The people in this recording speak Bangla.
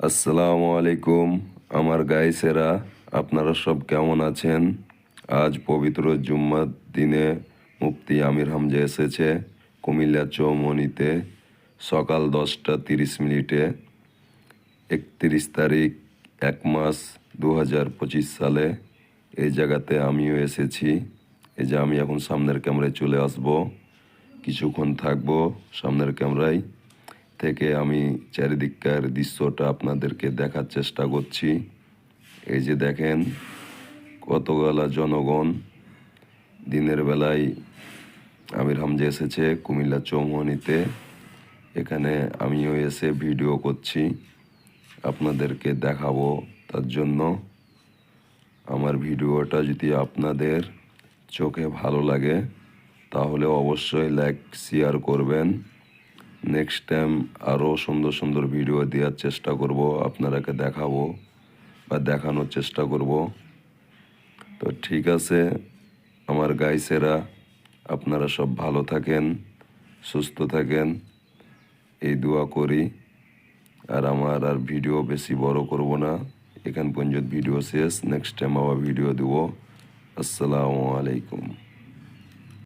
আসসালামু আলাইকুম আমার গাইসেরা, আপনারা সব কেমন আছেন? আজ পবিত্র জুম্মার দিনে মুফতি আমির হামজা এসেছে কুমিল্লা চৌমনিতে সকাল 10টা 30 মিনিটে। 31 তারিখ 1 মাস 2025 সালে এই জায়গাতে আমিও এসেছি। এই যে আমি এখন সামনের ক্যামেরায় চলে আসব, কিছুক্ষণ থাকবো সামনের ক্যামেরায় থেকে আমি চারিদিককার দৃশ্যটা আপনাদেরকে দেখার চেষ্টা করছি। এই যে দেখেন কতগুলা জনগণ দিনের বেলায় আমির হামজা এসেছে কুমিল্লা চৌমনিতে। এখানে আমিও এসে ভিডিও করছি, আপনাদেরকে দেখাবো। তার জন্য আমার ভিডিওটা যদি আপনাদের চোখে ভালো লাগে তাহলে অবশ্যই লাইক শেয়ার করবেন। নেক্সট টাইম আরও সুন্দর সুন্দর ভিডিও দেওয়ার চেষ্টা করব, আপনারাকে দেখাবো বা দেখানোর চেষ্টা করব। তো ঠিক আছে আমার গাইসেরা, আপনারা সব ভালো থাকেন, সুস্থ থাকেন, এই দোয়া করি। আর আমার ভিডিও বেশি বড় করব না, এখান পর্যন্ত ভিডিও শেষ। নেক্সট টাইম আবার ভিডিও দেবো। আসসালামু আলাইকুম।